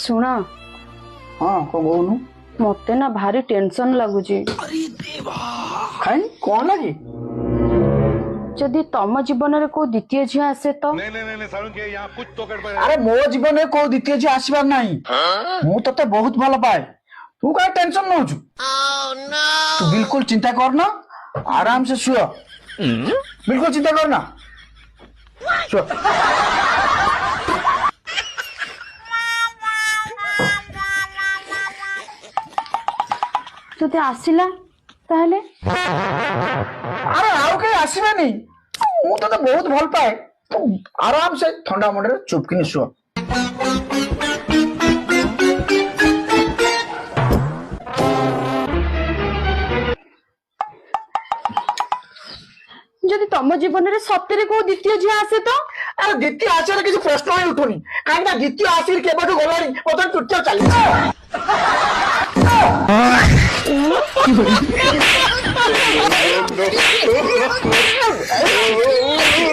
सुना हाँ कौन कहूनु मते ना भारी टेंशन लगुची खाई कौन लगी जदि तम जीवन में को द्वितीय झील आसे तो नहीं सारुण के यहाँ कुछ तो गड़बड़ है। अरे मो जीवन में को द्वितीय झी आसबार नहीं मु तते बहुत भल पाए तू का टेंशन नौ तू बिल्कुल चिंता करना आराम से सुयो बिल्कुल चिंता करना सुयो तुते आसिला ताहले अरे आउ के आसीबे नहीं मु तते बहुत भल पाए तू आराम से ठंडा मंडे चुपकिनी सुयो जदि तम जीवन में सत्य को द्वितीय झील आसे तो अरे द्वितीय आशीर किसी प्रश्न ही उठुनी कहीं द्वितीय आशीर केबठु गलानी मत चुटचो चली